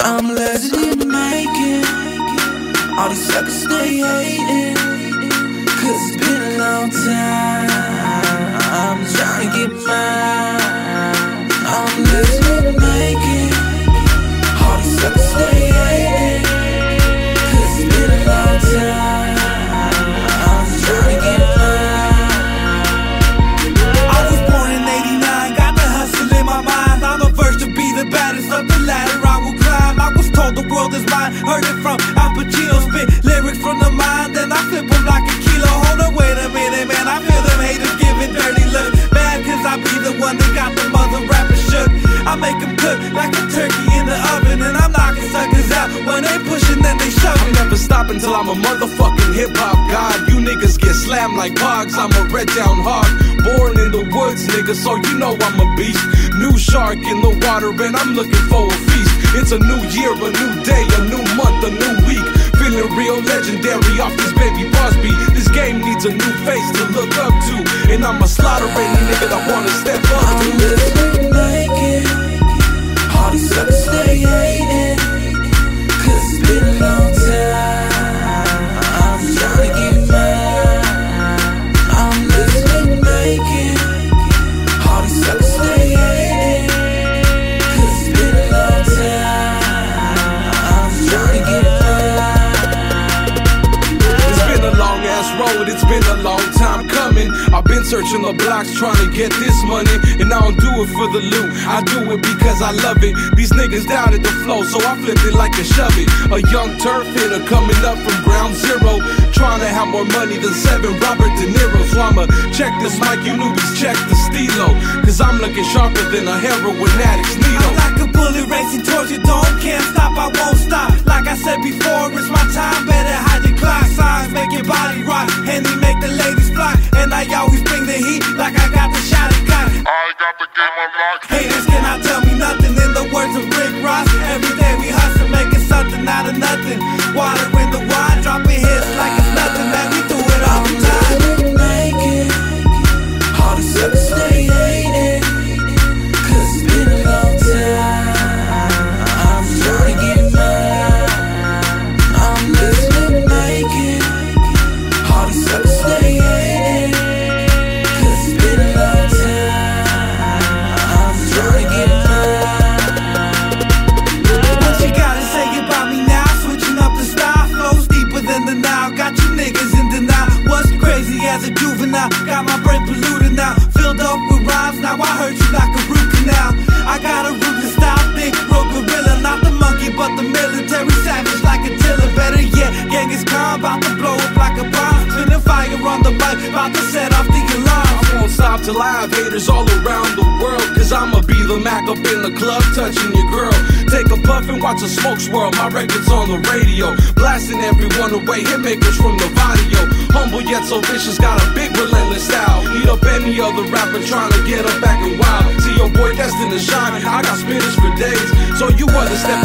I'm a legend in the making. All these suckers stay hating, cause it's been a long time. I'm trying to get mine. I'm a legend in the making. All these suckers stay hating, cause it's been a long time. I'm trying to get mine. I was born in '89, got the hustle in my mind. I'm the first to be the baddest of the ladder I will climb. I was told the world is mine, heard it from Al Pacino. Spit lyrics from the mind, then I flip them like a kilo. Hold on, wait a minute, man, I feel them haters giving dirty looks. Mad cause I be the one that got the mother rappers shook. I make them cook like a turkey in the oven, and I'm knocking suckers out when they pushing, then they shoving. I'm never stopping till I'm a motherfucking hip-hop god. You niggas get slammed like hogs, I'm a red down hog. Born in the woods, nigga, so you know I'm a beast. New shark in the water, and I'm looking for a feast. It's a new year, a new day, a new month, a new week. Feeling real legendary off this baby boss beat. This game needs a new face to look up to, and I'ma slaughter any nigga that wanna step up to. I'm living naked. All these suckers stay hating, cause it's been a long time. I'm trying to get mine. I'm living naked. All these suckers stay hating, cause it's been a long time. I'm trying to get mine. It's been a long ass road, it's been a long time coming. I've been searching the blocks trying to get this money, and I don't do it for the loot, I do it because I love it. These niggas doubted the flow, so I flipped it like a shove it. A young turf hitter coming up from ground zero, trying to have more money than 7 Robert De Niro. So I'ma check this mic, you newbies check the stilo, cause I'm looking sharper than a heroin addict's needle. I'm like a bullet racing towards you, don't can't stop, I won't stop. Like I said before, it's my time, better hide your clock. Signs make your body rock, and he make the ladies flock. And I always bring the heat, like I got the shot and got it. I got the game unlocked. Haters cannot tell me nothing, in the words of Rick Ross. Every day we hustle, making something out of nothing. Water in the wine, dropping hits like it's nothing, man, we do it all the time. I'm living naked. All these suckers stay hating, cause it's been a long time. I'm trying to get mine. I'm living naked. All these suckers stay hating, cause it's been a long time. I'm trying to get mine. What you gotta say about me now? Switching up the style, flows deeper than the Nile. Got you niggas in denial. What's crazy as a juvenile? Got my brain polluted now, filled up with rhymes. Now I heard you like a root canal. I got a ruthless style, big road gorilla, not the monkey but the military savage like Attila. Better yet, Genghis Khan, about to blow up like a bomb. Spinning fire on the bike, about to set off the alarm. I won't stop till I have haters all around the world, cause I'ma be the Mac up in the club touching your girl. Take a puff and watch a smoke swirl, my record's on the radio, blasting everyone away, hitmakers from the barrio. Humble yet so vicious, got a big relentless style. Eat up any other rapper trying to get up back and wild. See your boy destined to shine, I got spitters for days, so you understand